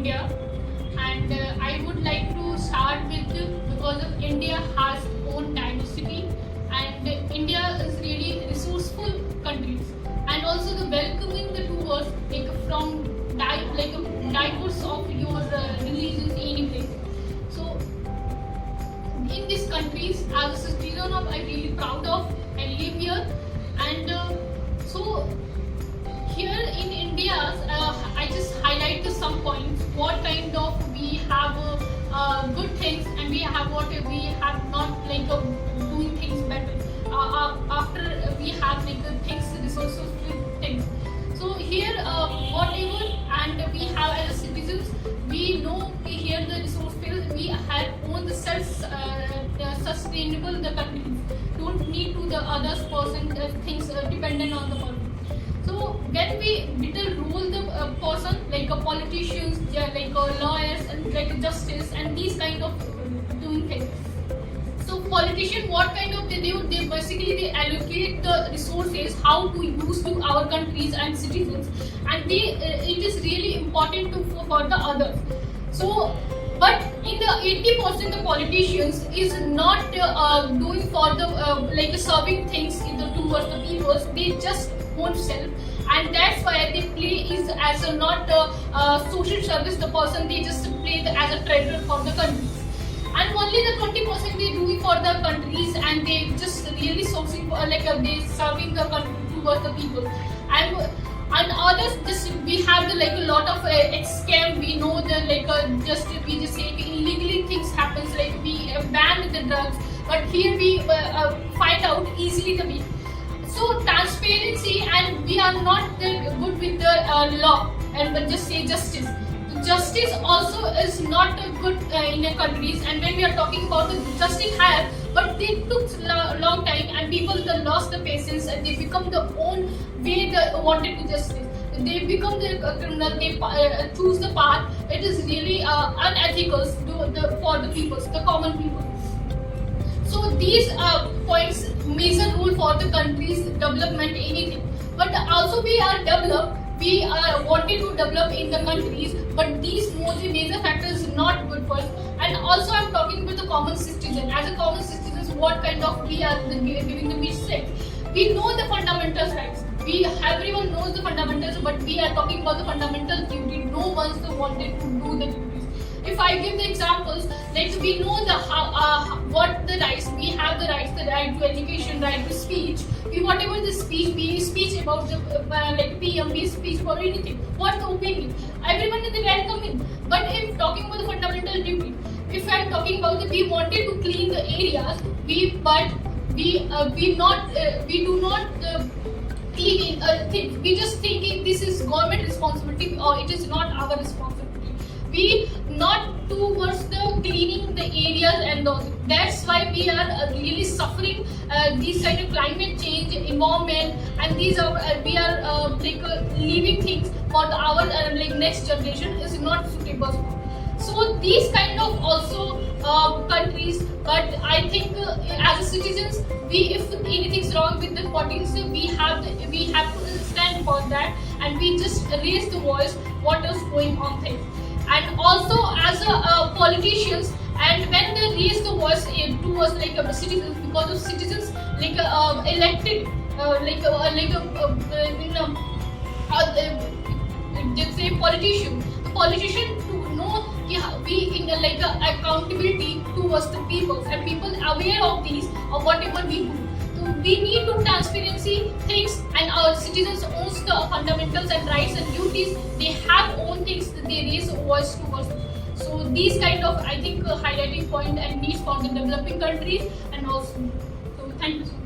India, and I would like to start with because of India has own diversity, and India is really resourceful country, and also the welcoming the tours like from diverse of your religions any place. So in these countries, as a citizen of, I'm really proud of. I live here, and so here in India, I just highlight some points. What kind of we have good things, and we have what we have not doing things better. After we have things, resources, things. So here, whatever, and we have as citizens, we know here the resource field we have own the sustainable the countries. Don't need to the others person things dependent on the person. So when we little rule the person politicians, lawyers and justice and these kind of doing things. So politician, what kind of they do? They basically they allocate the resources how to use to our countries and citizens, and they it is really important to for the others. So, but in the 80% the politicians is not doing for the serving things in the towards the people. They just want self, and that's why they play is as a not social service the person. They just play as a traitor for the country. And only the 20% they do it for the countries, and they just really sourcing for they serving the country towards the people. And others just we have the a lot of scam. We know the just we just say illegally things happens we ban the drugs, but here we find out easily the way. So transparency, and we are not good with the law, and but just say justice. Justice also is not good in the countries, and when we are talking about the justice have, but they took long time, and people they lost the patience, and they become the own way they wanted to justice. They become the criminal. They choose the path. It is really unethical for the people, the common people. So these points major role for the country's development anything, but also we are developed. We are wanted to develop in the countries, but these major factors is not good for us. And also I'm talking with the common citizen. As a common citizens, what kind of we are giving the mistake. We know the fundamental rights. Everyone knows the fundamentals, but we are talking about the fundamental duty. No one's wanted to do the duties. If I give the examples, we know the what the rights we have, the right to education, right to speech. We whatever the speech about the PM, speech for anything. What's the opinion? Everyone is welcoming. But if talking about the fundamental duty, if I'm talking about we wanted to clean the areas, we do not clean things. We just thinking this is government responsibility or it is not our responsibility. We not towards the cleaning the areas and those. That's why we are really suffering these kind of climate change, environment, and these are we are leaving things for our next generation is not suitable. So these kind of also countries, but I think as a citizens, if anything's wrong with the politics, we have to stand for that, and we just raise the voice what is going on things. And also as a politicians, and when they raise the voice towards the citizens, because of citizens elected let's say politician, the politician to know we in accountability towards the people, and people aware of these or whatever we do. So we need to transparency things, and our citizens owns the fundamentals and rights and duties. They have own things that they raise a voice towards. So these kind of I think highlighting point and needs for the developing countries, and also so thank you so much.